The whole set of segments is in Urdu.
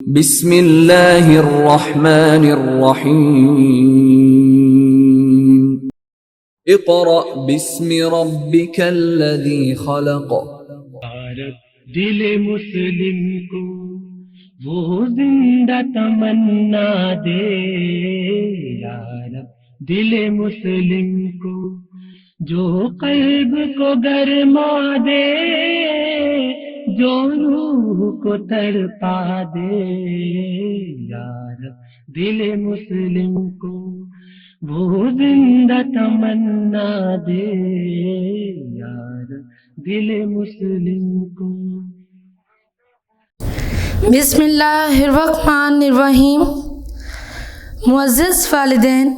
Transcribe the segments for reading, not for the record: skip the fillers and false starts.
بسم اللہ الرحمن الرحیم اقرأ باسم ربک الذی خلق۔ دل مسلم کو وہ زندہ تمنا دے یا رب، دل مسلم کو جو قلب کو گرما دے، جو روح کو تڑپا دے یا رب، دل مسلم کو وہ زندہ تمنا دے یا رب، دل مسلم کو۔ بسم اللہ الرحمن الرحیم۔ معزز والدین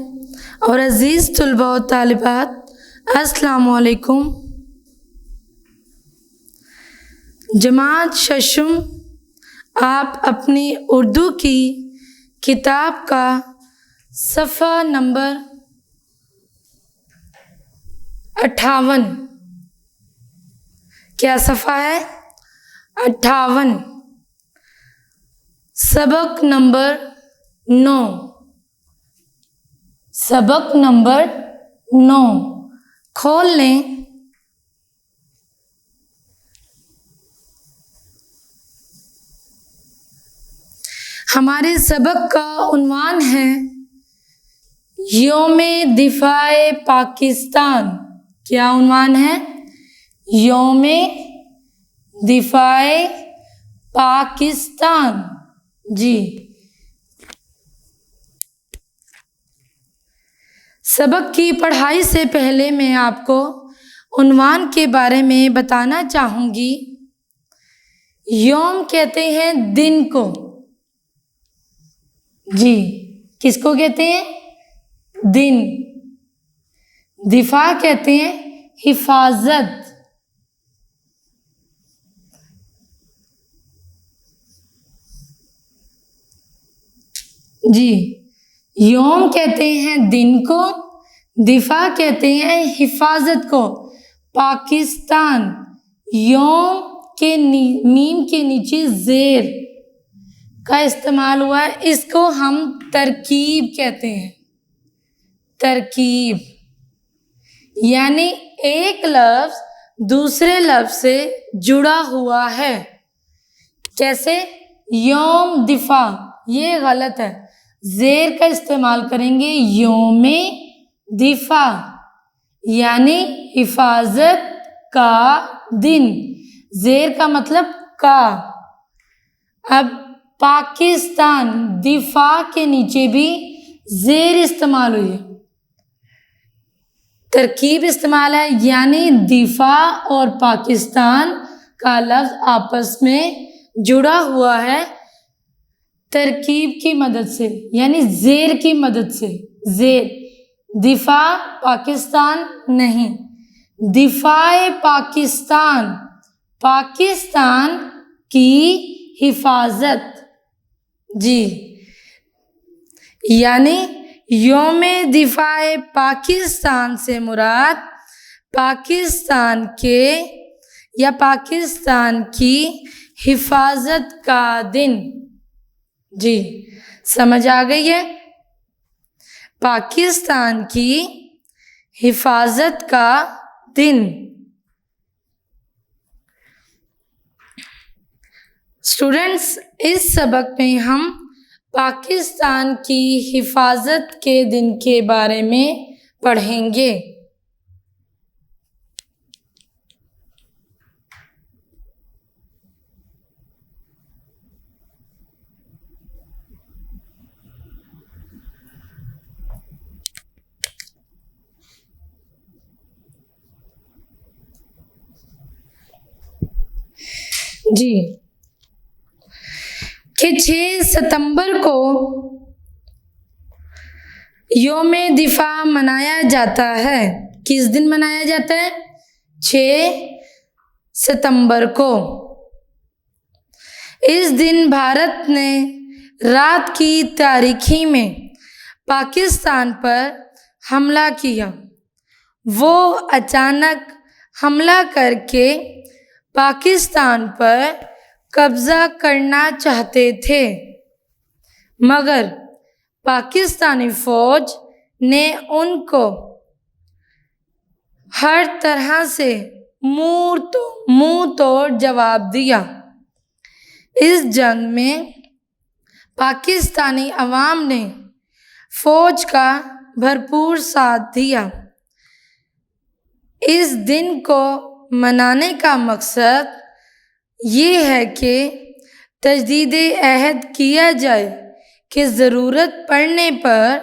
اور عزیز طلباء و طالبات، السلام علیکم۔ جماعت ششم، آپ اپنی اردو کی کتاب کا صفحہ نمبر 58، کیا صفحہ ہے؟ 58، سبق نمبر 9، سبق نمبر 9 کھول لیں۔ ہمارے سبق کا عنوان ہے یوم دفاع پاکستان۔ کیا عنوان ہے؟ یوم دفاع پاکستان۔ جی، سبق کی پڑھائی سے پہلے میں آپ کو عنوان کے بارے میں بتانا چاہوں گی۔ یوم کہتے ہیں دن کو، جی کس کو کہتے ہیں؟ دن۔ دفاع کہتے ہیں حفاظت۔ جی، یوم کہتے ہیں دن کو، دفاع کہتے ہیں حفاظت کو۔ پاکستان، یوم کے میم کے نیچے زیر کا استعمال ہوا ہے، اس کو ہم ترکیب کہتے ہیں۔ ترکیب یعنی ایک لفظ دوسرے لفظ سے جڑا ہوا ہے۔ کیسے؟ یوم دفاع، یہ غلط ہے، زیر کا استعمال کریں گے یوم دفاع یعنی حفاظت کا دن، زیر کا مطلب کا۔ اب پاکستان، دفاع کے نیچے بھی زیر استعمال ہوئی ہے، ترکیب استعمال ہے، یعنی دفاع اور پاکستان کا لفظ آپس میں جڑا ہوا ہے ترکیب کی مدد سے، یعنی زیر کی مدد سے۔ زیر، دفاع پاکستان نہیں، دفاع پاکستان، پاکستان کی حفاظت۔ جی، یعنی یوم دفاع پاکستان سے مراد پاکستان کے یا پاکستان کی حفاظت کا دن۔ جی، سمجھ آ گئی ہے؟ پاکستان کی حفاظت کا دن۔ اسٹوڈنٹس، اس سبق میں ہم پاکستان کی حفاظت کے دن کے بارے میں پڑھیں گے۔ جی، کہ 6 ستمبر کو یوم دفاع منایا جاتا ہے۔ کس دن منایا جاتا ہے؟ 6 ستمبر کو۔ اس دن بھارت نے رات کی تاریکی میں پاکستان پر حملہ کیا۔ وہ اچانک حملہ کر کے پاکستان پر قبضہ کرنا چاہتے تھے، مگر پاکستانی فوج نے ان کو ہر طرح سے منہ توڑ جواب دیا۔ اس جنگ میں پاکستانی عوام نے فوج کا بھرپور ساتھ دیا۔ اس دن کو منانے کا مقصد یہ ہے کہ تجدید عہد کیا جائے کہ ضرورت پڑنے پر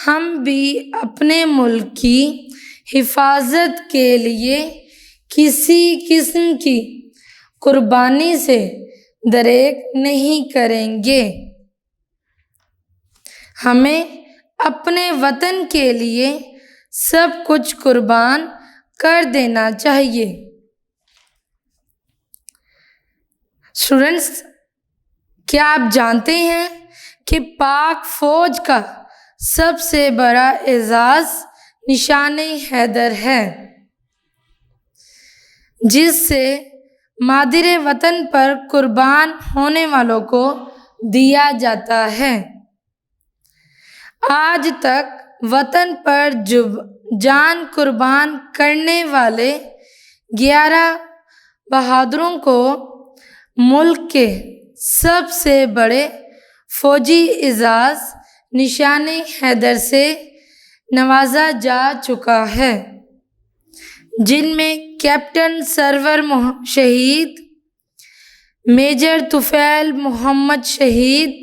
ہم بھی اپنے ملک کی حفاظت کے لیے کسی قسم کی قربانی سے دریغ نہیں کریں گے۔ ہمیں اپنے وطن کے لیے سب کچھ قربان کر دینا چاہیے۔ اسٹوڈنٹس، کیا آپ جانتے ہیں کہ پاک فوج کا سب سے بڑا اعزاز نشان حیدر ہے، جس سے مادر وطن پر قربان ہونے والوں کو دیا جاتا ہے۔ آج تک وطن پر جان قربان کرنے والے 11 بہادروں کو ملک کے سب سے بڑے فوجی اعزاز نشان حیدر سے نوازا جا چکا ہے، جن میں کیپٹن سرور شہید، میجر طفیل محمد شہید،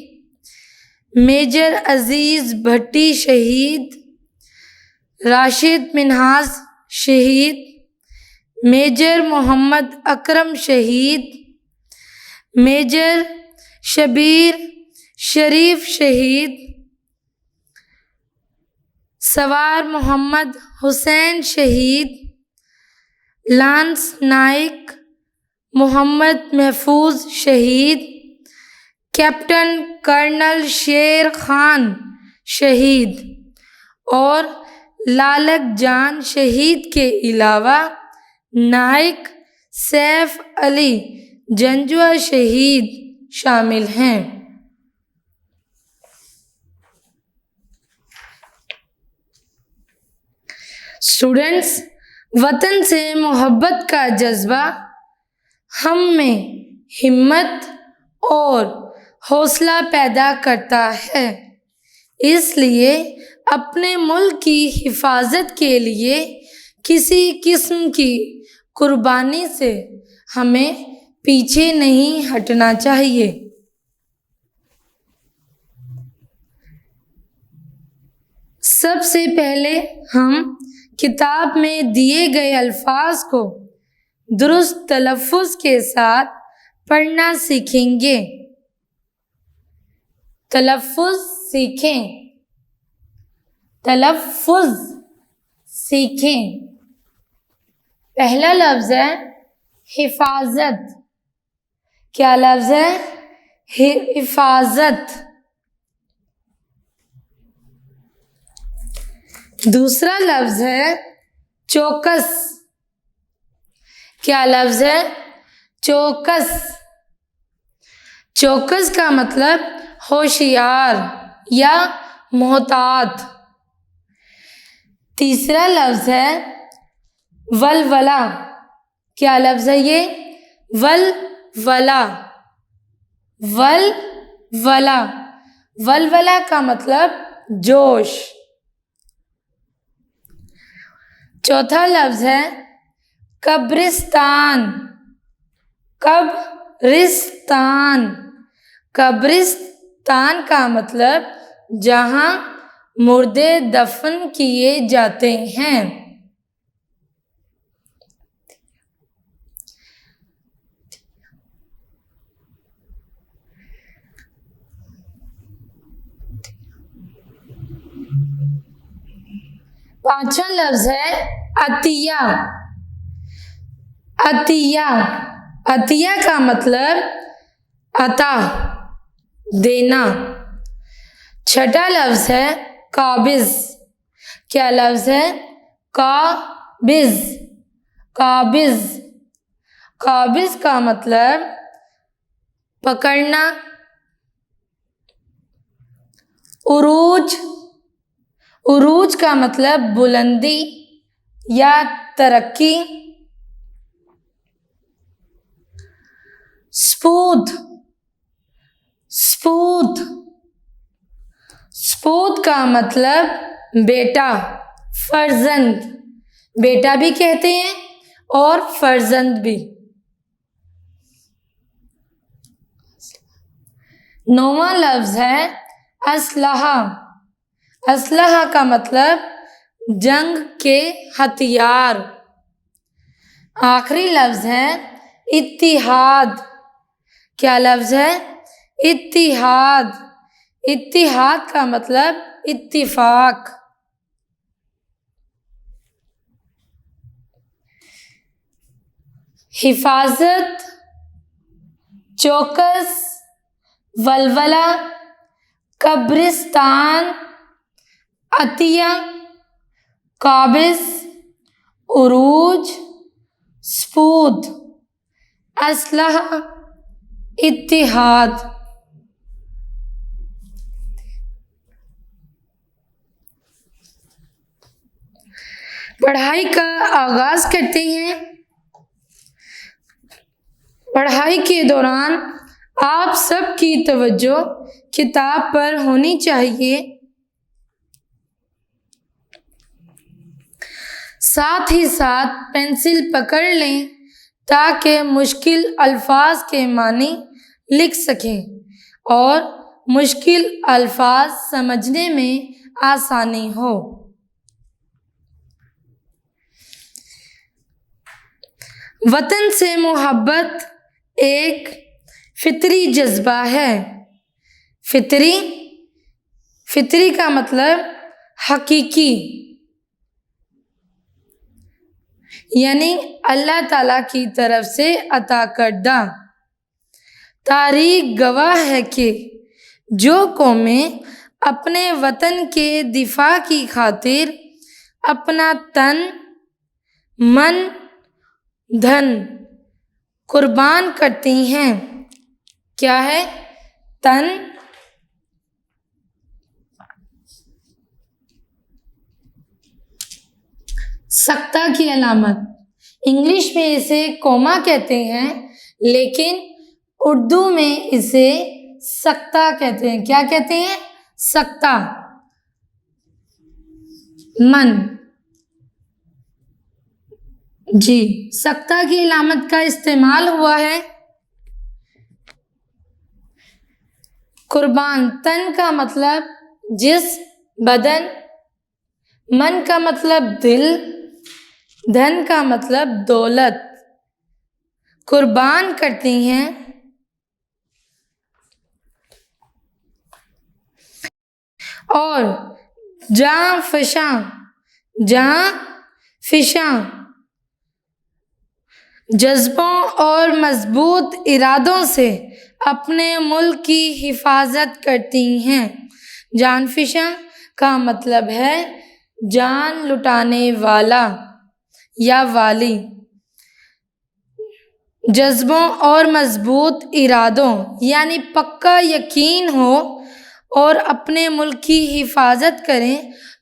میجر عزیز بھٹی شہید، راشد منہاس شہید، میجر محمد اکرم شہید، میجر شبیر شریف شہید، سوار محمد حسین شہید، لانس نائک محمد محفوظ شہید، کیپٹن کرنل شیر خان شہید اور لالک جان شہید کے علاوہ نائک سیف علی جنجوعہ شہید شامل ہیں۔ اسٹوڈنٹس، وطن سے محبت کا جذبہ ہم میں ہمت اور حوصلہ پیدا کرتا ہے، اس لیے اپنے ملک کی حفاظت کے لیے کسی قسم کی قربانی سے ہمیں پیچھے نہیں ہٹنا چاہیے۔ سب سے پہلے ہم کتاب میں دیے گئے الفاظ کو درست تلفظ کے ساتھ پڑھنا سیکھیں گے۔ تلفظ سیکھیں۔ پہلا لفظ ہے حفاظت۔ کیا لفظ ہے؟ حفاظت۔ دوسرا لفظ ہے چوکس۔ کیا لفظ ہے؟ چوکس۔ چوکس کا مطلب ہوشیار یا محتاط۔ تیسرا لفظ ہے ولولہ۔ کیا لفظ ہے یہ؟ ولولہ۔ ولولہ۔ ولولہ کا مطلب جوش۔ چوتھا لفظ ہے قبرستان۔ قبرستان۔ قبرستان کا مطلب جہاں مردے دفن کیے جاتے ہیں۔ پانچواں لفظ ہے عطیہ۔ عطیہ۔ عطیہ کا مطلب عطا، دینا۔ چھٹا لفظ ہے قابض۔ کیا لفظ ہے؟ قابض۔ قابض۔ قابض کا مطلب پکڑنا. عروج. عروج کا مطلب بلندی یا ترقی. سپود. سپود. سپود کا مطلب بیٹا، فرزند. بیٹا بھی کہتے ہیں اور فرزند بھی. 9واں لفظ ہے اسلحہ. اسلحہ کا مطلب جنگ کے ہتھیار. آخری لفظ ہے اتحاد. کیا لفظ ہے؟ اتحاد. اتحاد کا مطلب اتفاق. حفاظت، چوکس، ولولہ، قبرستان، عطیہ، قابض، عروج، سپود، اسلحہ، اتحاد. پڑھائی کا آغاز کرتے ہیں. پڑھائی کے دوران آپ سب کی توجہ کتاب پر ہونی چاہیے. ساتھ ہی ساتھ پینسل پکڑ لیں تاکہ مشکل الفاظ کے معنی لکھ سکیں اور مشکل الفاظ سمجھنے میں آسانی ہو. وطن سے محبت ایک فطری جذبہ ہے. فطری. فطری کا مطلب حقیقی، یعنی اللہ تعالیٰ کی طرف سے عطا کردہ. تاریخ گواہ ہے کہ جو قومیں اپنے وطن کے دفاع کی خاطر اپنا تن، من، دھن قربان کرتی ہیں. کیا ہے؟ تن، سکتہ کی علامت. انگلش میں اسے کوما کہتے ہیں لیکن اردو میں اسے سکتہ کہتے ہیں. کیا کہتے ہیں؟ سکتہ. من. جی، سکتہ کی علامت کا استعمال ہوا ہے. قربان. تن کا مطلب جسم، بدن. من کا مطلب دل. دھن کا مطلب دولت. قربان کرتی ہیں. اور جاں فشاں. جاں فشاں جذبوں اور مضبوط ارادوں سے اپنے ملک کی حفاظت کرتی ہیں. جان فشاں کا مطلب ہے جان لٹانے والا یا والی. جذبوں اور مضبوط ارادوں یعنی پکا یقین ہو اور اپنے ملک کی حفاظت کریں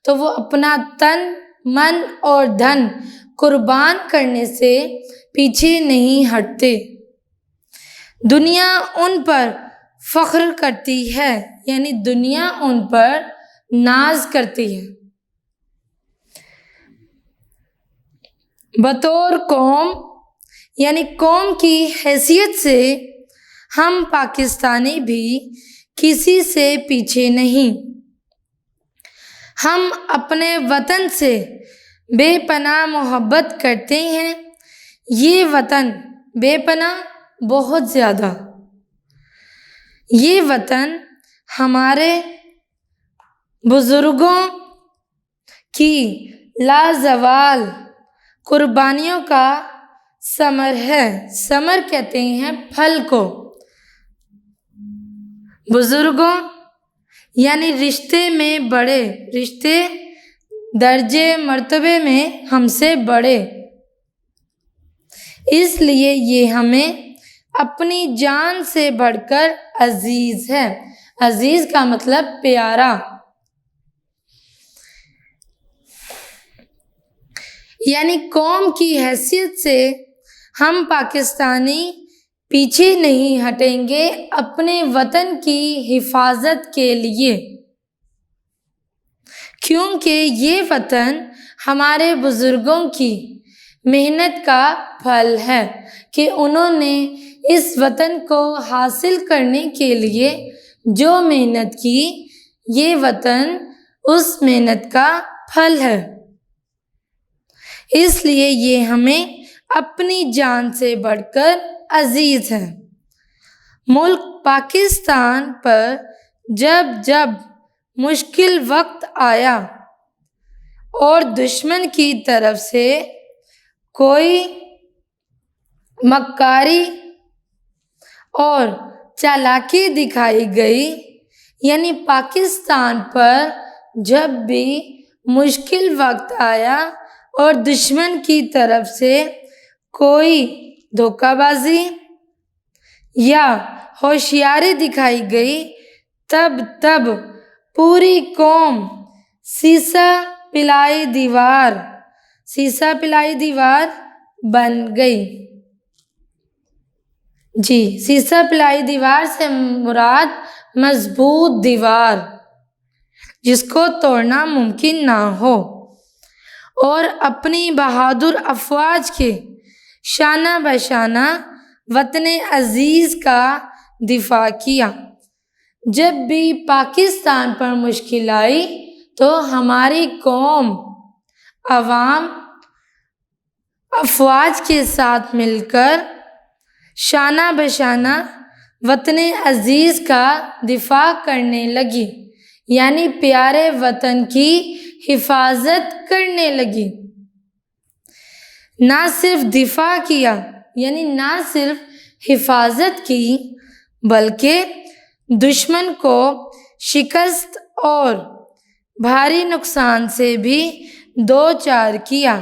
تو وہ اپنا تن، من اور دھن قربان کرنے سے پیچھے نہیں ہٹتے. دنیا ان پر فخر کرتی ہے، یعنی دنیا ان پر ناز کرتی ہے. بطور قوم یعنی قوم کی حیثیت سے ہم پاکستانی بھی کسی سے پیچھے نہیں. ہم اپنے وطن سے بے پناہ محبت کرتے ہیں. یہ وطن بے پناہ بہت زیادہ. یہ وطن ہمارے بزرگوں کی لازوال قربانیوں کا ثمر ہے. ثمر کہتے ہیں پھل کو. بزرگوں یعنی رشتے میں بڑے، رشتے درجے مرتبے میں ہم سے بڑے. اس لیے یہ ہمیں اپنی جان سے بڑھ کر عزیز ہے۔ عزیز کا مطلب پیارا۔ یعنی قوم کی حیثیت سے ہم پاکستانی پیچھے نہیں ہٹیں گے اپنے وطن کی حفاظت کے لیے، کیونکہ یہ وطن ہمارے بزرگوں کی محنت کا پھل ہے کہ انہوں نے اس وطن کو حاصل کرنے کے لیے جو محنت کی، یہ وطن اس محنت کا پھل ہے۔ اس لیے یہ ہمیں اپنی جان سے بڑھ کر عزیز ہے۔ ملک پاکستان پر جب جب مشکل وقت آیا اور دشمن کی طرف سے کوئی مکاری اور چالاکی دکھائی گئی، یعنی پاکستان پر جب بھی مشکل وقت آیا اور دشمن کی طرف سے کوئی دھوکہ بازی یا ہوشیاری دکھائی گئی، تب پوری قوم سیسہ پلائی دیوار بن گئی۔ سیسہ پلائی دیوار سے مراد مضبوط دیوار جس کو توڑنا ممکن نہ ہو، اور اپنی بہادر افواج کے شانہ بشانہ وطن عزیز کا دفاع کیا۔ جب بھی پاکستان پر مشکل آئی تو ہماری قوم، عوام، افواج کے ساتھ مل کر شانہ بشانہ وطن عزیز کا دفاع کرنے لگی، یعنی پیارے وطن کی حفاظت کرنے لگی۔ نہ صرف دفاع کیا، یعنی نہ صرف حفاظت کی، بلکہ دشمن کو شکست اور بھاری نقصان سے بھی دوچار کیا،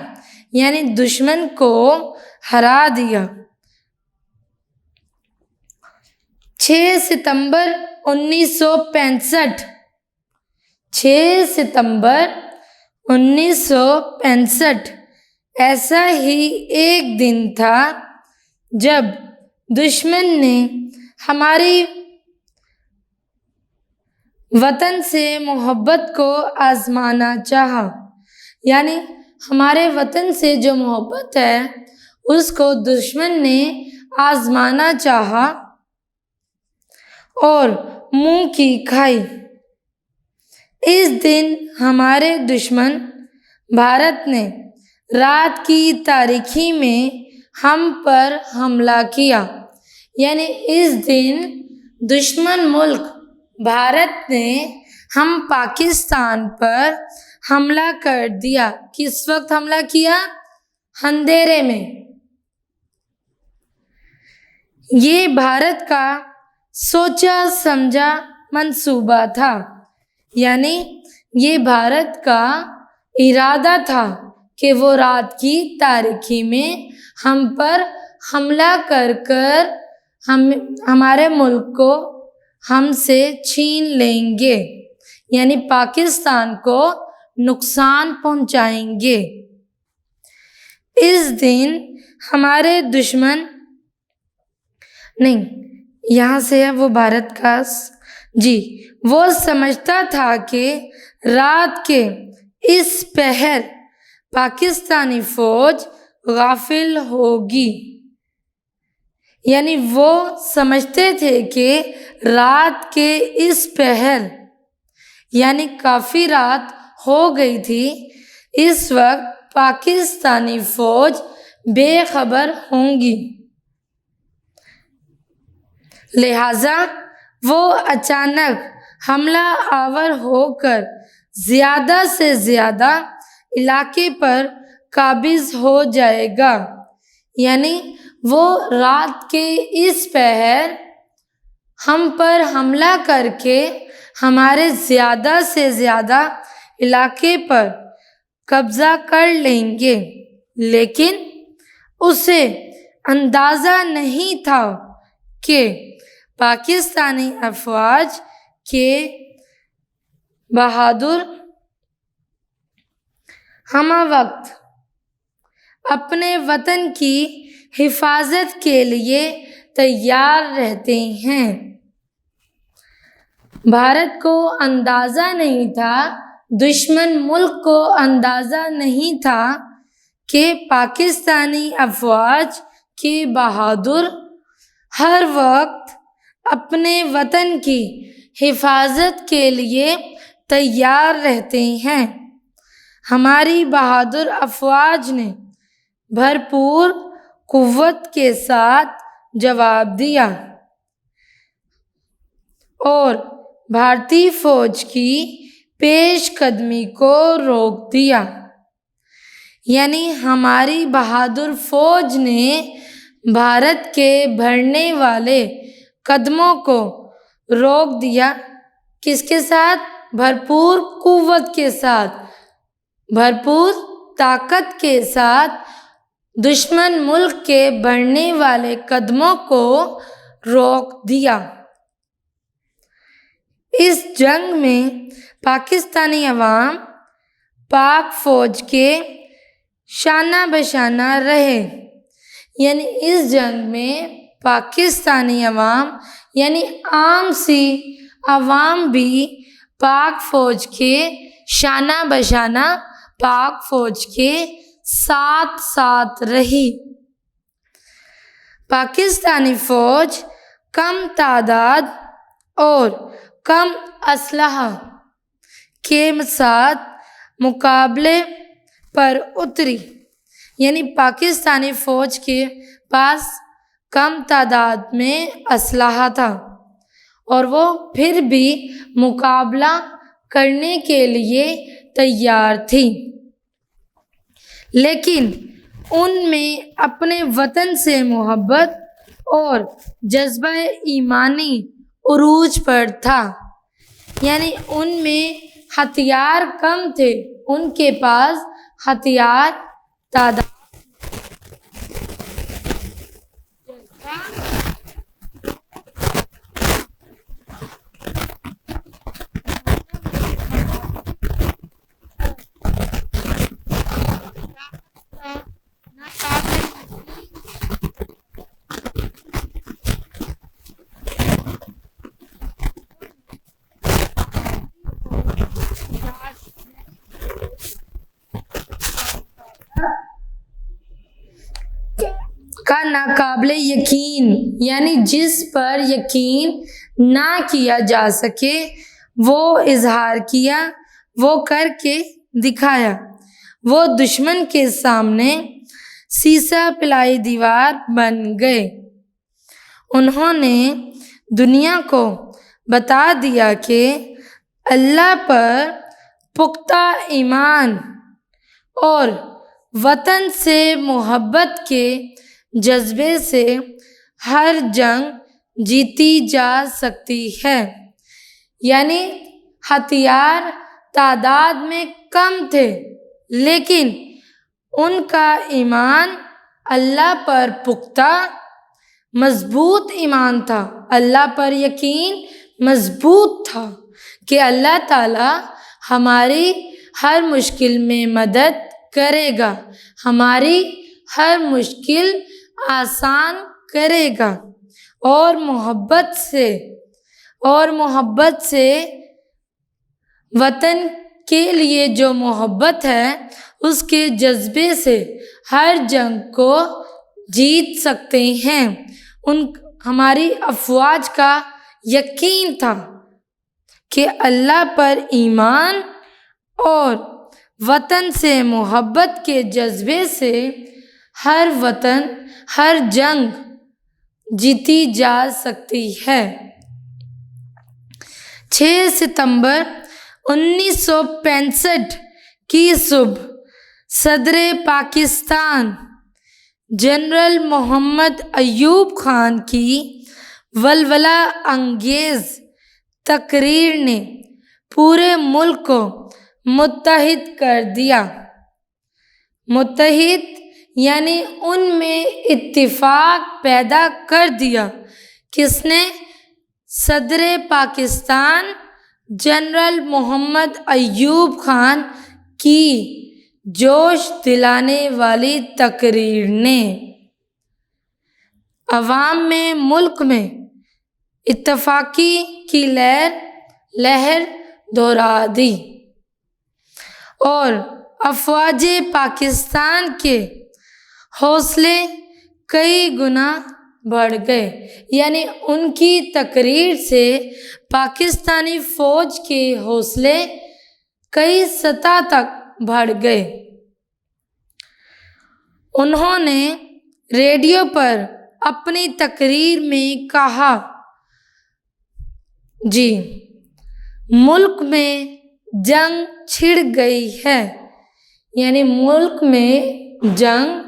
یعنی دشمن کو ہرا دیا۔ 6 ستمبر 1965 ایسا ہی ایک دن تھا جب دشمن نے ہماری وطن سے محبت کو آزمانا چاہا، یعنی ہمارے وطن سے جو محبت ہے اس کو دشمن نے آزمانا چاہا اور منہ کی کھائی۔ اس دن ہمارے دشمن بھارت نے رات کی تاریکی میں ہم پر حملہ کیا، یعنی اس دن دشمن ملک بھارت نے ہم پاکستان پر حملہ کر دیا۔ کس وقت حملہ کیا؟ اندھیرے میں۔ یہ بھارت کا سوچا سمجھا منصوبہ تھا، یعنی یہ بھارت کا ارادہ تھا کہ وہ رات کی تاریکی میں ہم پر حملہ کر ہمارے ملک کو ہم سے چھین لیں گے، یعنی پاکستان کو نقصان پہنچائیں گے۔ اس دن ہمارے دشمن یہاں سے ہے وہ بھارت کا وہ سمجھتا تھا کہ رات کے اس پہر پاکستانی فوج غافل ہوگی، یعنی وہ سمجھتے تھے کہ رات کے اس پہر یعنی کافی رات ہو گئی تھی، اس وقت پاکستانی فوج بے خبر ہوں گی، لہذا وہ اچانک حملہ آور ہو کر زیادہ سے زیادہ علاقے پر قابض ہو جائے گا، یعنی وہ رات کے اس پہر ہم پر حملہ کر کے ہمارے زیادہ سے زیادہ علاقے پر قبضہ کر لیں گے، لیکن اسے اندازہ نہیں تھا کہ پاکستانی افواج کے بہادر ہمہ وقت اپنے وطن کی حفاظت کے لیے تیار رہتے ہیں۔ بھارت کو اندازہ نہیں تھا، دشمن ملک کو اندازہ نہیں تھا کہ پاکستانی افواج کے بہادر ہر وقت اپنے وطن کی حفاظت کے لیے تیار رہتے ہیں۔ ہماری بہادر افواج نے بھرپور قوت کے ساتھ جواب دیا اور بھارتی فوج کی پیش قدمی کو روک دیا، یعنی ہماری بہادر فوج نے بھارت کے بڑھنے والے قدموں کو روک دیا۔ کس کے ساتھ؟ بھرپور قوت کے ساتھ، بھرپور طاقت کے ساتھ دشمن ملک کے بڑھنے والے قدموں کو روک دیا۔ اس جنگ میں پاکستانی عوام پاک فوج کے شانہ بشانہ رہے، یعنی اس جنگ میں پاکستانی عوام یعنی عام سی عوام بھی پاک فوج کے شانہ بشانہ پاک فوج کے ساتھ ساتھ رہی۔ پاکستانی فوج کم تعداد اور کم اسلحہ کے ساتھ مقابلے پر اتری، یعنی پاکستانی فوج کے پاس کم تعداد میں اسلحہ تھا اور وہ پھر بھی مقابلہ کرنے کے لیے تیار تھی، لیکن ان میں اپنے وطن سے محبت اور جذبہ ایمانی عروج پر تھا، یعنی ان میں ہتھیار کم تھے، ان کے پاس ہتھیار تعداد کا ناقابل یقین، یعنی جس پر یقین نہ کیا جا سکے وہ اظہار کیا، وہ کر کے دکھایا۔ وہ دشمن کے سامنے سیسہ پلائی دیوار بن گئے۔ انہوں نے دنیا کو بتا دیا کہ اللہ پر پختہ ایمان اور وطن سے محبت کے جذبے سے ہر جنگ جیتی جا سکتی ہے، یعنی ہتھیار تعداد میں کم تھے لیکن ان کا ایمان اللہ پر پختہ مضبوط ایمان تھا، اللہ پر یقین مضبوط تھا کہ اللہ تعالیٰ ہماری ہر مشکل میں مدد کرے گا، ہماری ہر مشکل آسان کرے گا، اور محبت سے وطن کے لیے جو محبت ہے اس کے جذبے سے ہر جنگ کو جیت سکتے ہیں۔ ہماری افواج کا یقین تھا کہ اللہ پر ایمان اور وطن سے محبت کے جذبے سے ہر جنگ جیتی جا سکتی ہے۔ 6 ستمبر 1965 کی صبح صدر پاکستان جنرل محمد ایوب خان کی ولولہ انگیز تقریر نے پورے ملک کو متحد کر دیا۔ متحد یعنی ان میں اتفاق پیدا کر دیا کس نے؟ صدر پاکستان جنرل محمد ایوب خان کی جوش دلانے والی تقریر نے عوام میں، ملک میں اتفاقی کی لہر دہرا دی اور افواج پاکستان کے حوصلے کئی گنا بڑھ گئے۔ یعنی ان کی تقریر سے پاکستانی فوج کے حوصلے کئی سطح تک بڑھ گئے۔ انہوں نے ریڈیو پر اپنی تقریر میں کہا، جی ملک میں جنگ چھڑ گئی ہے، یعنی ملک میں جنگ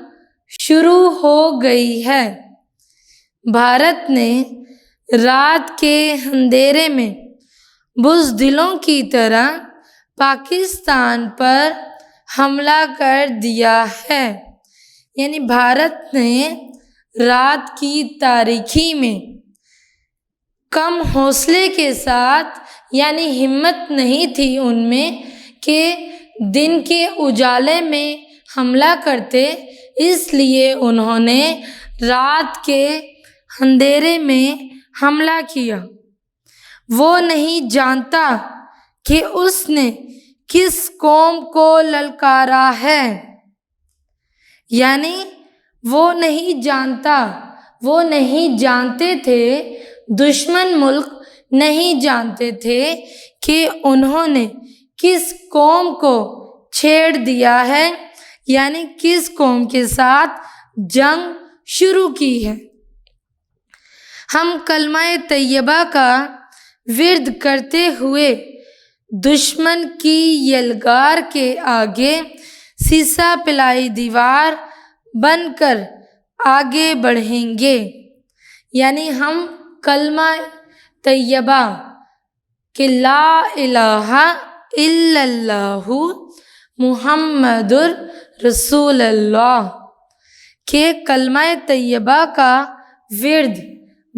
شروع ہو گئی ہے۔ بھارت نے رات کے اندھیرے میں بزدلوں کی طرح پاکستان پر حملہ کر دیا ہے۔ یعنی بھارت نے رات کی تاریکی میں کم حوصلے کے ساتھ، یعنی ہمت نہیں تھی ان میں کہ دن کے اجالے میں حملہ کرتے، اس لیے انہوں نے رات کے اندھیرے میں حملہ کیا۔ وہ نہیں جانتا کہ اس نے کس قوم کو للکارا ہے، یعنی وہ نہیں جانتا، وہ نہیں جانتے تھے، دشمن ملک نہیں جانتے تھے کہ انہوں نے کس قوم کو چھیڑ دیا ہے، یعنی کس قوم کے ساتھ جنگ شروع کی ہے۔ ہم کلمہ طیبہ کا ورد کرتے ہوئے دشمن کی یلغار کے آگے سیسا پلائی دیوار بن کر آگے بڑھیں گے۔ یعنی ہم کلمہ طیبہ کہ لا الہ الا اللہ محمد رسول اللہ کے کلمہ طیبہ کا ورد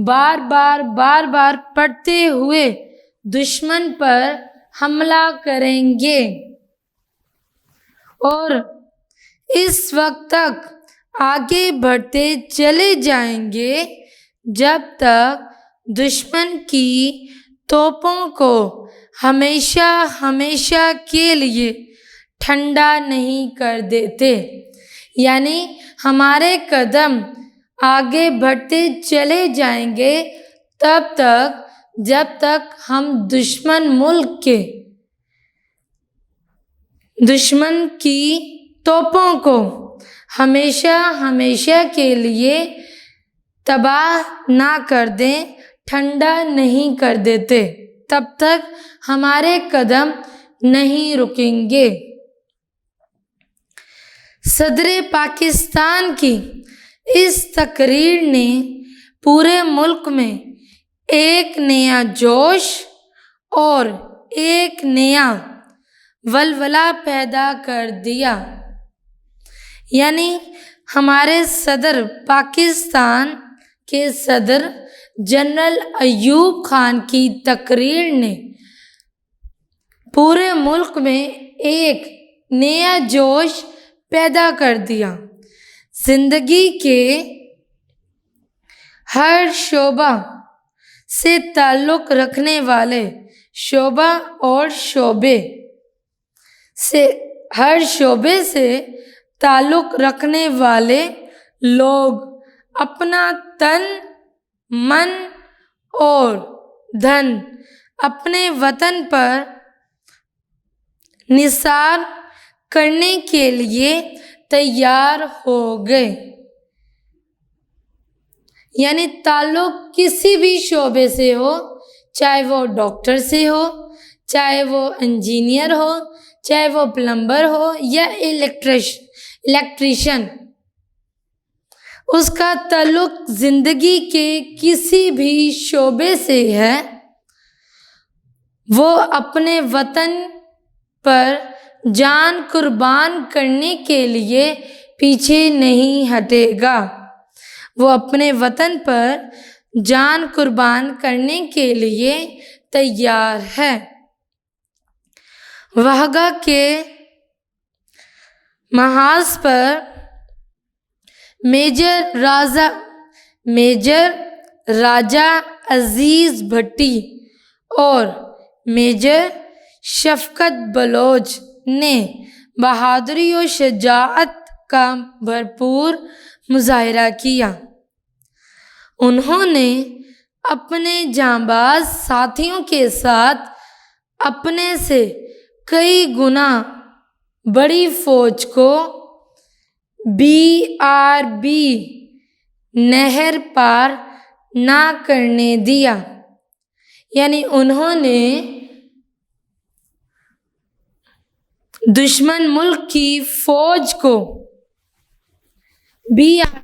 بار بار پڑھتے ہوئے دشمن پر حملہ کریں گے اور اس وقت تک آگے بڑھتے چلے جائیں گے جب تک دشمن کی توپوں کو ہمیشہ کے لیے ٹھنڈا نہیں کر دیتے۔ یعنی ہمارے قدم آگے بڑھتے چلے جائیں گے تب تک جب تک ہم دشمن کی توپوں کو ہمیشہ کے لیے تباہ نہ کر دیں، ٹھنڈا نہیں کر دیتے، تب تک ہمارے قدم نہیں رکیں گے۔ صدر پاکستان کی اس تقریر نے پورے ملک میں ایک نیا جوش اور ایک نیا ولولہ پیدا کر دیا۔ یعنی ہمارے صدر پاکستان کے صدر جنرل ایوب خان کی تقریر نے پورے ملک میں ایک نیا جوش پیدا کر دیا۔ زندگی کے ہر شعبہ سے تعلق رکھنے والے ہر شعبے سے تعلق رکھنے والے لوگ اپنا تن، من اور دھن اپنے وطن پر نثار کرنے کے لیے تیار ہو گئے۔ یعنی تعلق کسی بھی شعبے سے ہو، چاہے وہ ڈاکٹر سے ہو، چاہے وہ انجینئر ہو، چاہے وہ پلمبر ہو یا الیکٹریشین، اس کا تعلق زندگی کے کسی بھی شعبے سے ہے، وہ اپنے وطن پر جان قربان کرنے کے لیے پیچھے نہیں ہٹے گا۔ وہ اپنے وطن پر جان قربان کرنے کے لیے تیار ہے۔ وہگا کے محاذ پر میجر راجہ عزیز بھٹی اور میجر شفقت بلوچ نے بہادری و شجاعت کا بھرپور مظاہرہ کیا۔ انہوں نے اپنے جانباز ساتھیوں کے ساتھ اپنے سے کئی گنا بڑی فوج کو BRB نہر پار نہ کرنے دیا، یعنی انہوں نے دشمن ملک کی فوج کو BRB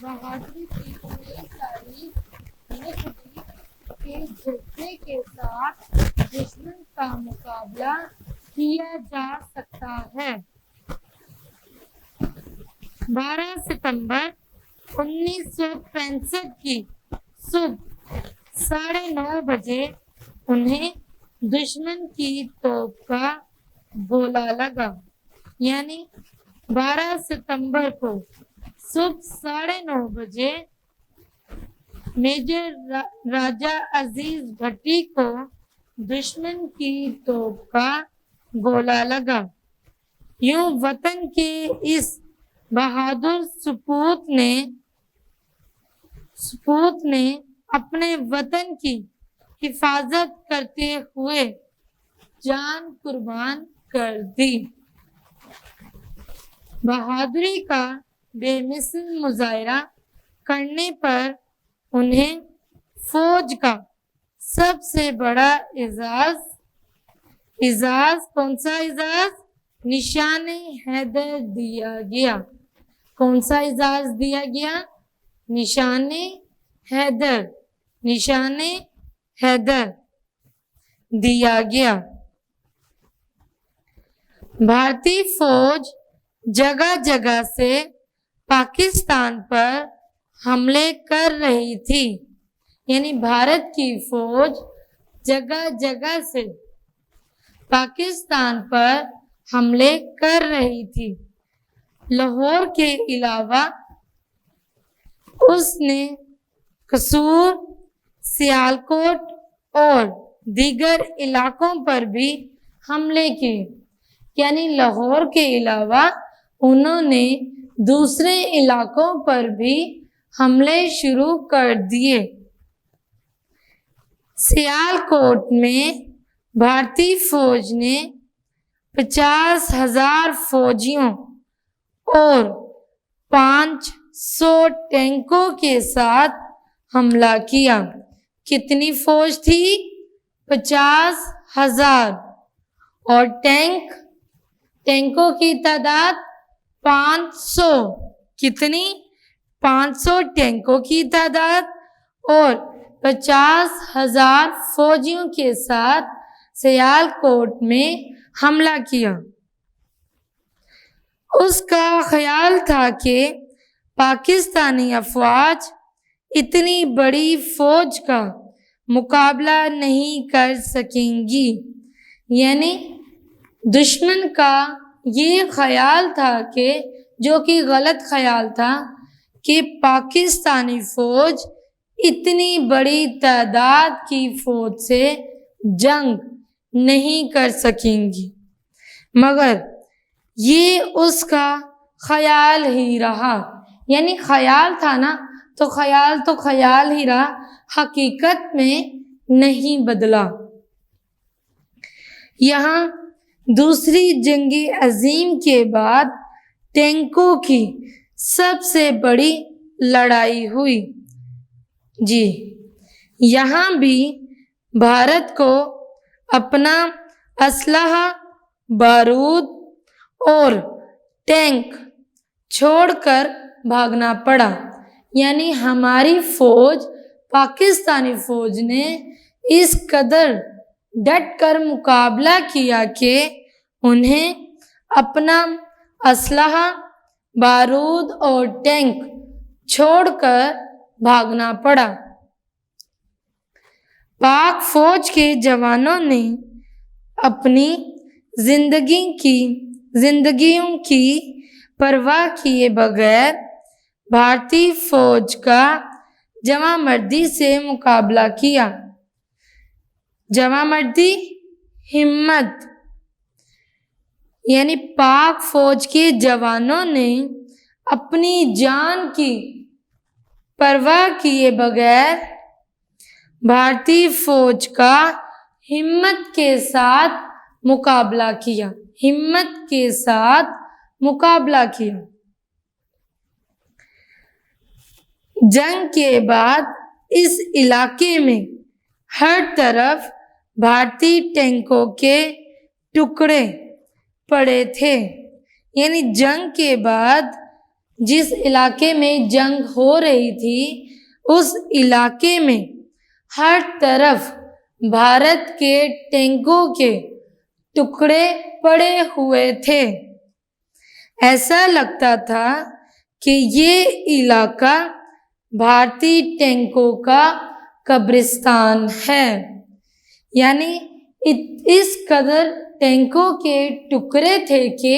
بہادری کی پوری تاریخ لکھ دی کہ جذبے کے ساتھ دشمن کا مقابلہ کیا جا سکتا ہے۔ 12 ستمبر 1965 کی صبح 9:30 بجے انہیں دشمن کی توپ کا گولا لگا، یعنی 12 ستمبر کو صبح 9:30 بجے میجر راجہ عزیز بھٹی کو دشمن کی توپ کا گولا لگا۔ یوں وطن کے اس بہادر سپوت نے اپنے وطن کی حفاظت کرتے ہوئے جان قربان کر دی۔ بہادری کا بے مثل مظاہرہ کرنے پر انہیں فوج کا سب سے بڑا اعزاز کون سا اعزاز؟ نشان حیدر دیا گیا۔ کون سا اعزاز دیا گیا؟ نشان حیدر دیا گیا۔ بھارتی فوج جگہ جگہ سے پاکستان پر حملے کر رہی تھی، یعنی بھارت کی فوج جگہ جگہ سے پاکستان پر حملے کر رہی تھی۔ لاہور کے علاوہ اس نے قصور، سیالکوٹ اور دیگر علاقوں پر بھی حملے کیے، یعنی لاہور کے علاوہ انہوں نے دوسرے علاقوں پر بھی حملے شروع کر دیے۔ سیالکوٹ میں بھارتی فوج نے 50,000 فوجیوں اور 500 ٹینکوں کے ساتھ حملہ کیا۔ کتنی فوج تھی؟ 50,000 اور ٹینکوں کی تعداد 500۔ کتنی؟ 500 ٹینکوں کی تعداد اور 50,000 فوجیوں کے ساتھ سیالکوٹ میں حملہ کیا۔ اس کا خیال تھا کہ پاکستانی افواج اتنی بڑی فوج کا مقابلہ نہیں کر سکیں گی، یعنی دشمن کا یہ خیال تھا کہ جو کہ غلط خیال تھا کہ پاکستانی فوج اتنی بڑی تعداد کی فوج سے جنگ نہیں کر سکیں گی، مگر یہ اس کا خیال ہی رہا، یعنی خیال تھا نا تو خیال ہی رہا، حقیقت میں نہیں بدلا۔ یہاں دوسری جنگ عظیم کے بعد ٹینکوں کی سب سے بڑی لڑائی ہوئی۔ جی، یہاں بھی بھارت کو اپنا اسلحہ، بارود اور ٹینک چھوڑ کر بھاگنا پڑا، یعنی ہماری فوج، پاکستانی فوج نے اس قدر ڈٹ کر مقابلہ کیا کہ انہیں اپنا اسلحہ، بارود اور ٹینک چھوڑ کر بھاگنا پڑا۔ پاک فوج کے جوانوں نے اپنی زندگیوں کی پرواہ کیے بغیر بھارتی فوج کا جمع مردی سے مقابلہ کیا۔ جمع مردی، ہمت، یعنی پاک فوج کے جوانوں نے اپنی جان کی پرواہ کیے بغیر بھارتی فوج کا ہمت کے ساتھ مقابلہ کیا۔ جنگ کے بعد اس علاقے میں ہر طرف بھارتی ٹینکوں کے ٹکڑے پڑے تھے، یعنی جنگ کے بعد جس علاقے میں جنگ ہو رہی تھی اس علاقے میں ہر طرف بھارت کے ٹینکوں کے ٹکڑے پڑے ہوئے تھے۔ ایسا لگتا تھا کہ یہ علاقہ بھارتی ٹینکوں کا قبرستان ہے، یعنی اس قدر ٹینکوں کے ٹکڑے تھے کہ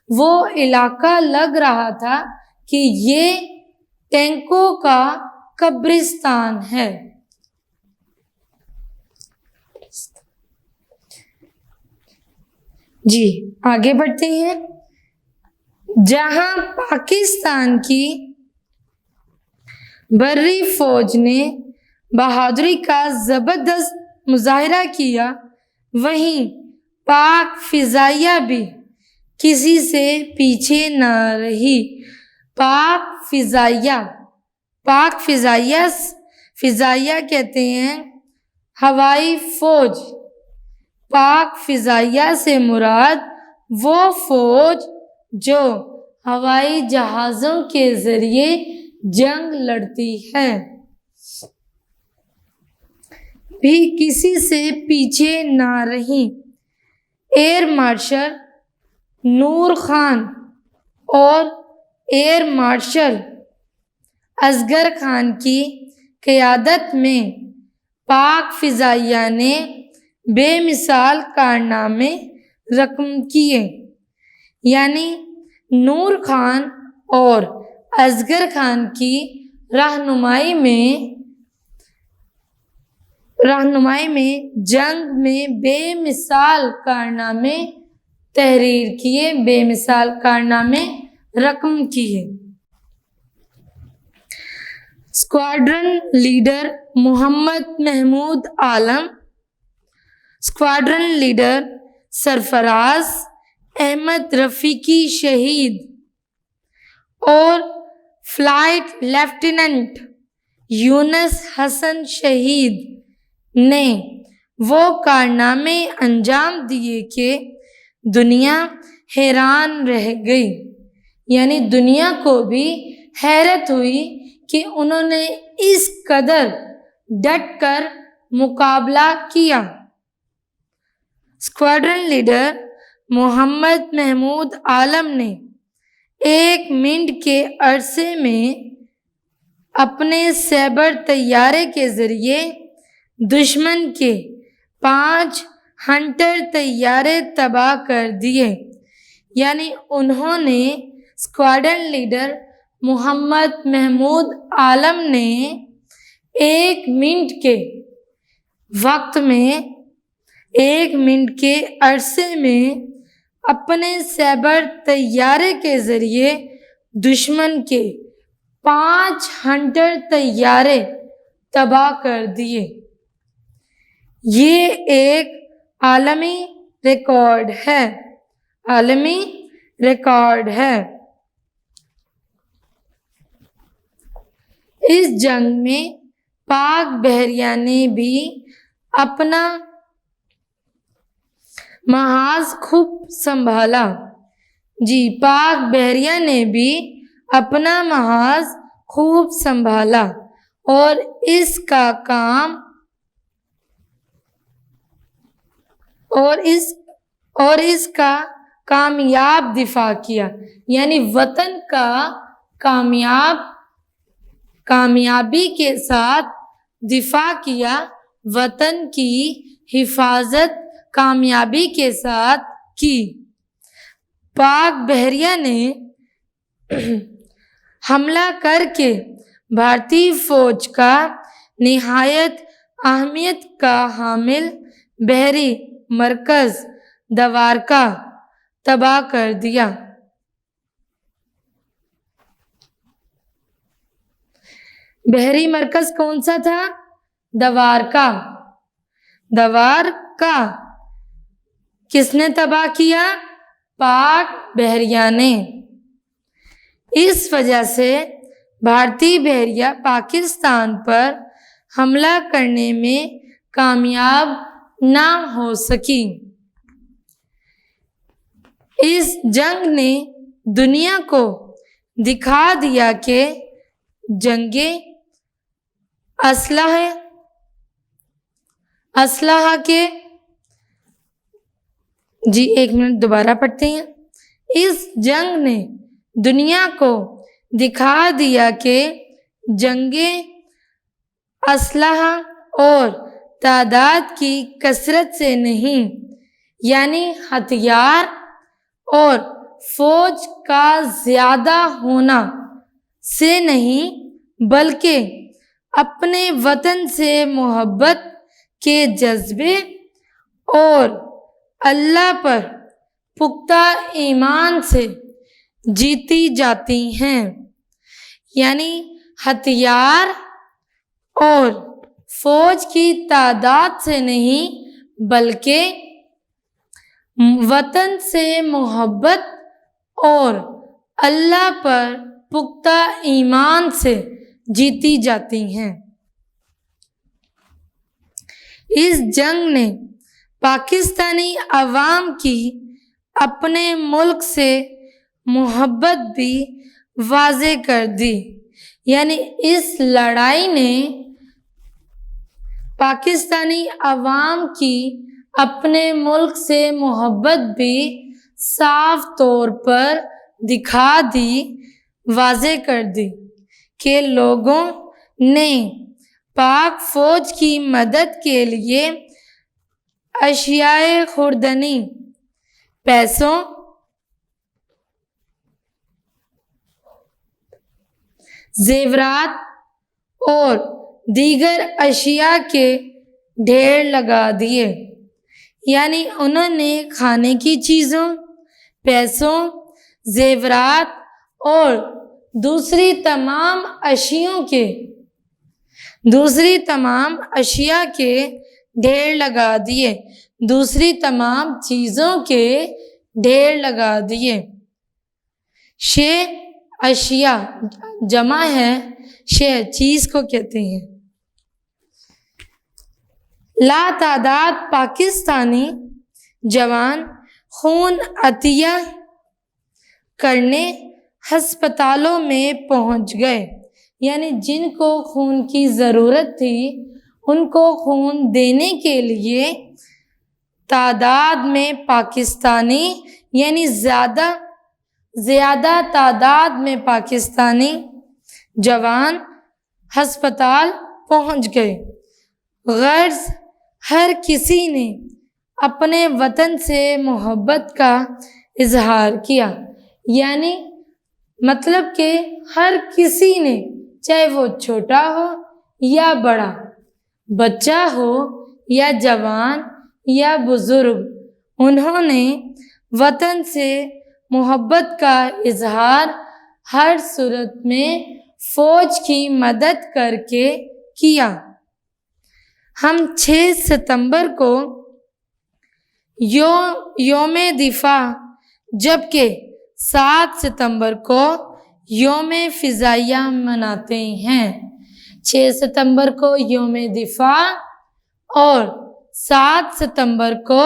وہ علاقہ لگ رہا تھا کہ یہ ٹینکوں کا قبرستان ہے۔ جی، آگے بڑھتے ہیں۔ جہاں پاکستان کی بری فوج نے بہادری کا زبردست مظاہرہ کیا، وہیں پاک فضائیہ بھی کسی سے پیچھے نہ رہی۔ پاک فضائیہ کہتے ہیں ہوائی فوج۔ پاک فضائیہ سے مراد وہ فوج جو ہوائی جہازوں کے ذریعے جنگ لڑتی ہے، بھی کسی سے پیچھے نہ رہی۔ ایئر مارشل نور خان اور ایئر مارشل اصغر خان کی قیادت میں پاک فضائیہ نے بے مثال کارنامے رقم کیے، یعنی نور خان اور اصغر خان کی رہنمائی میں جنگ میں بے مثال کارنامے تحریر کیے، بے مثال کارنامے رقم کیے۔ اسکواڈرن لیڈر محمد محمود عالم، اسکواڈرن لیڈر سرفراز احمد رفیقی شہید اور فلائٹ لیفٹیننٹ یونس حسن شہید نے وہ کارنامے انجام دیے کہ دنیا حیران رہ گئی، یعنی دنیا کو بھی حیرت ہوئی کہ انہوں نے اس قدر ڈٹ کر مقابلہ کیا۔ اسکواڈرن لیڈر محمد محمود عالم نے 1 منٹ کے عرصے میں اپنے سیبر طیارے کے ذریعے دشمن کے 5 ہنٹر طیارے تباہ کر دیے، یعنی انہوں نے اسکواڈرن لیڈر محمد محمود عالم نے 1 منٹ کے وقت میں 1 منٹ کے عرصے میں اپنے سیبر طیارے کے ذریعے دشمن کے 5 ہنٹر طیارے تباہ کر دیے۔ یہ ایک عالمی ریکارڈ ہے، عالمی ریکارڈ ہے۔ اس جنگ میں پاک بحریہ نے بھی اپنا محاذ خوب سنبھالا۔ جی، پاک بحریہ نے بھی اپنا محاذ خوب سنبھالا اور اس کا کامیاب دفاع کیا، یعنی وطن کا کامیابی کے ساتھ دفاع کیا، وطن کی حفاظت کامیابی کے ساتھ کی۔ پاک بحریہ نے حملہ کر کے بھارتی فوج کا نہایت اہمیت کا حامل بحری مرکز دوارکا تباہ کر دیا۔ بحری مرکز کون سا تھا؟ دوارکا۔ دوارکا کس نے تباہ کیا؟ پاک بحریہ نے۔ اس وجہ سے بھارتی بحریہ پاکستان پر حملہ کرنے میں کامیاب نہ ہو سکی۔ اس جنگ نے دنیا کو دکھا دیا کہ جنگیں اسلحہ کے جی ایک منٹ دوبارہ پڑھتے ہیں۔ اس جنگ نے دنیا کو دکھا دیا کہ جنگیں اسلحہ اور تعداد کی کثرت سے نہیں، یعنی ہتھیار اور فوج کا زیادہ ہونا سے نہیں، بلکہ اپنے وطن سے محبت کے جذبے اور اللہ پر پختہ ایمان سے جیتی جاتی ہیں۔ یعنی ہتھیار اور فوج کی تعداد سے نہیں، بلکہ وطن سے محبت اور اللہ پر پختہ ایمان سے جیتی جاتی ہیں۔ اس جنگ نے پاکستانی عوام کی اپنے ملک سے محبت بھی واضح کر دی، یعنی اس لڑائی نے پاکستانی عوام کی اپنے ملک سے محبت بھی صاف طور پر دکھا دی، واضح کر دی کہ لوگوں نے پاک فوج کی مدد کے لیے اشیاء خوردنی، پیسوں، زیورات اور دیگر اشیاء کے ڈھیر لگا دیے۔ یعنی انہوں نے کھانے کی چیزوں، پیسوں، زیورات اور دوسری تمام اشیاء کے ڈھیر لگا دیے، دوسری تمام چیزوں کے ڈھیر لگا دیے۔ شے اشیاء جمع ہے، شے چیز کو کہتے ہیں۔ لا تعداد پاکستانی جوان خون عطیہ کرنے ہسپتالوں میں پہنچ گئے، یعنی جن کو خون کی ضرورت تھی ان کو خون دینے کے لیے تعداد میں پاکستانی، یعنی زیادہ تعداد میں پاکستانی جوان ہسپتال پہنچ گئے۔ غرض ہر کسی نے اپنے وطن سے محبت کا اظہار کیا، یعنی مطلب کہ ہر کسی نے، چاہے وہ چھوٹا ہو یا بڑا، بچہ ہو یا جوان یا بزرگ، انہوں نے وطن سے محبت کا اظہار ہر صورت میں فوج کی مدد کر کے کیا۔ ہم 6 ستمبر کو یوم دفاع، جبکہ 7 ستمبر کو یوم فضائیہ مناتے ہیں۔ 6 ستمبر کو یوم دفاع اور 7 ستمبر کو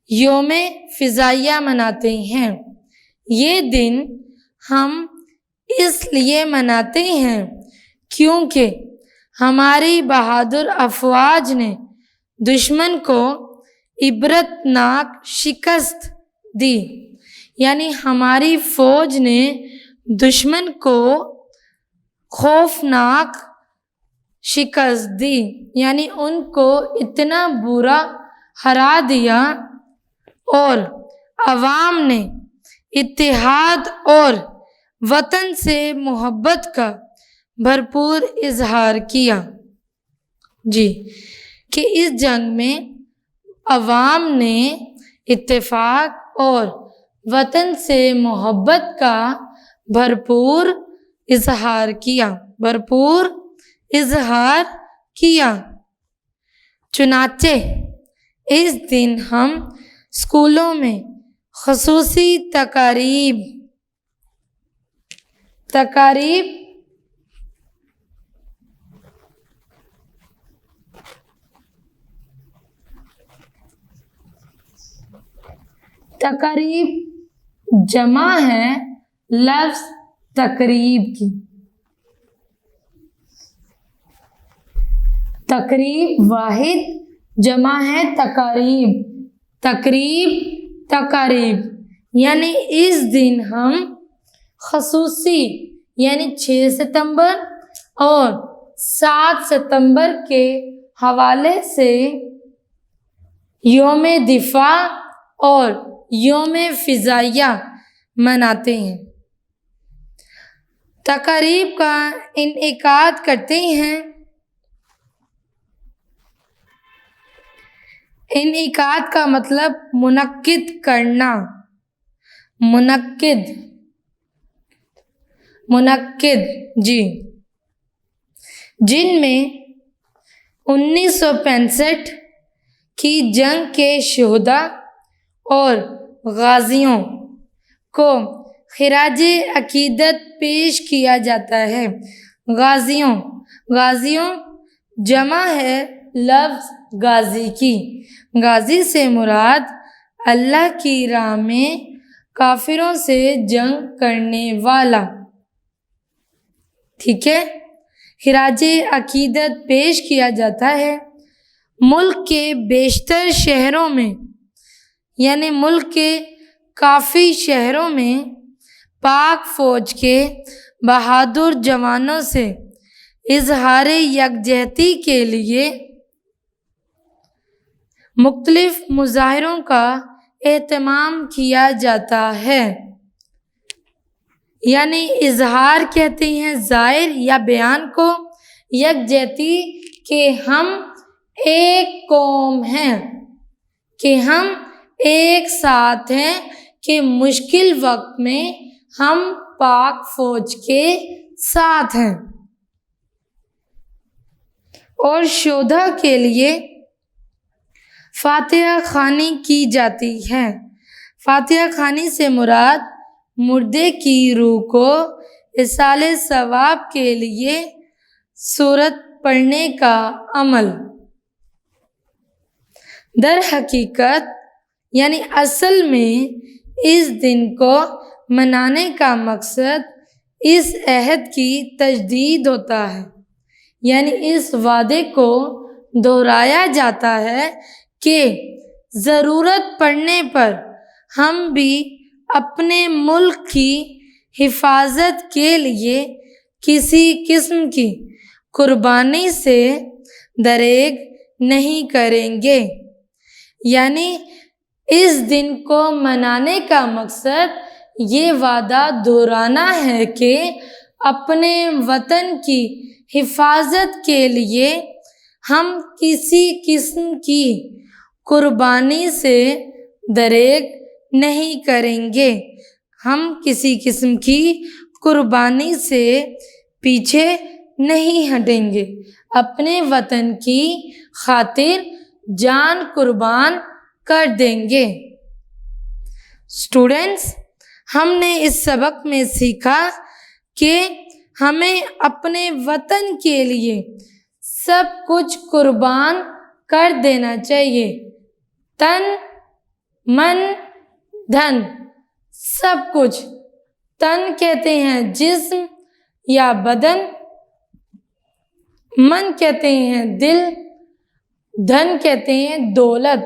یوم فضائیہ مناتے ہیں۔ یہ دن ہم اس لیے مناتے ہیں کیونکہ ہماری بہادر افواج نے دشمن کو عبرتناک شکست دی، یعنی ہماری فوج نے دشمن کو خوفناک شکست دی، یعنی ان کو اتنا برا ہرا دیا، اور عوام نے اتحاد اور وطن سے محبت کا بھرپور اظہار کیا۔ جی، کہ اس جنگ میں عوام نے اتفاق اور وطن سے محبت کا بھرپور اظہار کیا۔ چنانچہ اس دن ہم اسکولوں میں خصوصی تقاریب جمع ہے لفظ تقریب کی۔ تقریب واحد، جمع ہے تقاریب، یعنی اس دن ہم خصوصی یعنی 6 ستمبر اور 7 ستمبر کے حوالے سے یوم دفاع اور یوم فضائیہ مناتے ہیں، تقاریب کا انعقاد کرتے ہیں۔ انعقاد کا مطلب منعقد کرنا، منعقد جی، جن میں 1965 کی جنگ کے شہداء اور غازیوں کو خراج عقیدت پیش کیا جاتا ہے۔ غازیوں جمع ہے لفظ غازی کی۔ غازی سے مراد اللہ کی راہ میں کافروں سے جنگ کرنے والا، ٹھیک ہے، خراج عقیدت پیش کیا جاتا ہے۔ ملک کے بیشتر شہروں میں، یعنی ملک کے کافی شہروں میں پاک فوج کے بہادر جوانوں سے اظہار یکجہتی کے لیے مختلف مظاہروں کا اہتمام کیا جاتا ہے۔ یعنی اظہار کہتے ہیں ظاہر یا بیان کو، یکجہتی کہ ہم ایک قوم ہیں، کہ ہم ایک ساتھ ہیں، کہ مشکل وقت میں ہم پاک فوج کے ساتھ ہیں۔ اور شہداء کے لیے فاتحہ خوانی کی جاتی ہے۔ فاتحہ خوانی سے مراد مردے کی روح کو ایصال ثواب کے لیے سورت پڑھنے کا عمل۔ در حقیقت یعنی اصل میں اس دن کو منانے کا مقصد اس عہد کی تجدید ہوتا ہے، یعنی اس وعدے کو دہرایا جاتا ہے کہ ضرورت پڑنے پر ہم بھی اپنے ملک کی حفاظت کے لیے کسی قسم کی قربانی سے دریغ نہیں کریں گے۔ یعنی اس دن کو منانے کا مقصد یہ وعدہ دہرانا ہے کہ اپنے وطن کی حفاظت کے لیے ہم کسی قسم کی قربانی سے دریغ نہیں کریں گے، ہم کسی قسم کی قربانی سے پیچھے نہیں ہٹیں گے، اپنے وطن کی خاطر جان قربان کر دیں گے۔ اسٹوڈینٹس، ہم نے اس سبق میں سیکھا کہ ہمیں اپنے وطن کے لیے سب کچھ قربان کر دینا چاہیے، تن، من، دھن، سب کچھ۔ تن کہتے ہیں جسم یا بدن، من کہتے ہیں دل، دھن کہتے ہیں دولت۔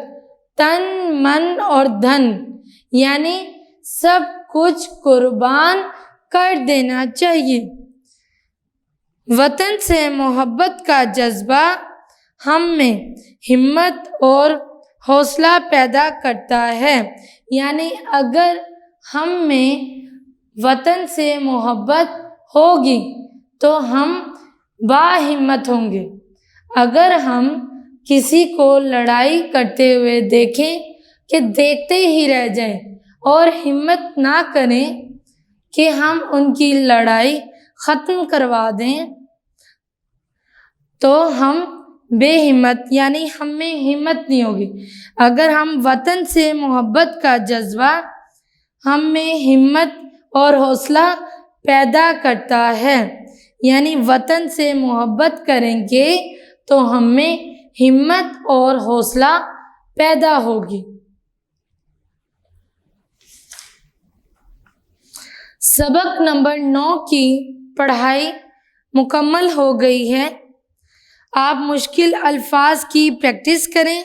تن، من اور دھن یعنی سب کچھ قربان کر دینا چاہیے۔ وطن سے محبت کا جذبہ ہم میں ہمت اور حوصلہ پیدا کرتا ہے، یعنی اگر ہم میں وطن سے محبت ہوگی تو ہم باہمت ہوں گے۔ اگر ہم کسی کو لڑائی کرتے ہوئے دیکھیں کہ دیکھتے ہی رہ جائیں اور ہمت نہ کریں کہ ہم ان کی لڑائی ختم کروا دیں تو ہم بے ہمت یعنی ہم میں ہمت نہیں ہوگی۔ اگر ہم وطن سے محبت کا جذبہ ہم میں ہمت اور حوصلہ پیدا کرتا ہے، یعنی وطن سے محبت کریں گے تو ہم میں ہمت اور حوصلہ پیدا ہوگی۔ سبق نمبر 9 کی پڑھائی مکمل ہو گئی ہے۔ آپ مشکل الفاظ کی پریکٹس کریں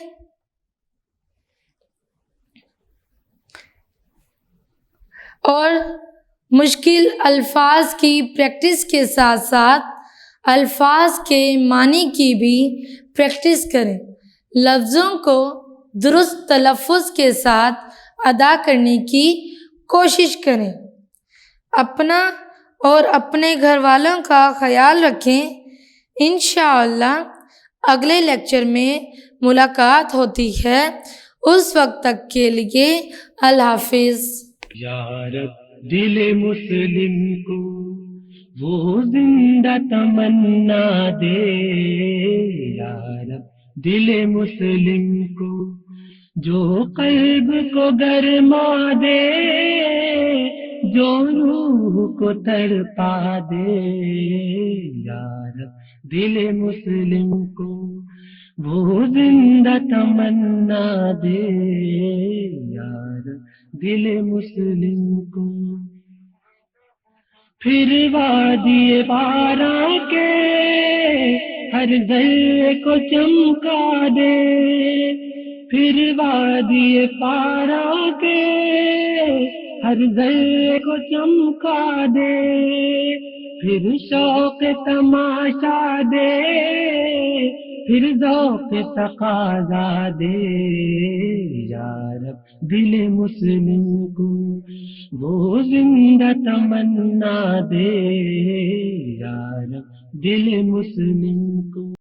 اور مشکل الفاظ کی پریکٹس کے ساتھ ساتھ الفاظ کے معنی کی بھی پریکٹس کریں۔ لفظوں کو درست تلفظ کے ساتھ ادا کرنے کی کوشش کریں۔ اپنا اور اپنے گھر والوں کا خیال رکھیں۔ انشاءاللہ اگلے لیکچر میں ملاقات ہوتی ہے، اس وقت تک کے لیے اللہ حافظ۔ یا رب دل مسلم کو وہ زندہ تمنا دے، یا رب دل مسلم کو جو قلب کو گرما دے، جو روح کو تڑپا دے، یا رب دل مسلم کو وہ زندہ تمنا دے، یا رب دل مسلم کو۔ پھر وادی بارہ کے ہر ذرے کو چمکا دے، پھر وادی بارہ کے ہر ذرے کو چمکا دے، پھر شوق تماشا دے، پھر ذوق تقاضا دے، یا رب دل مسلم کو وہ زندہ تمنا دے، یا رب دل مسلم کو۔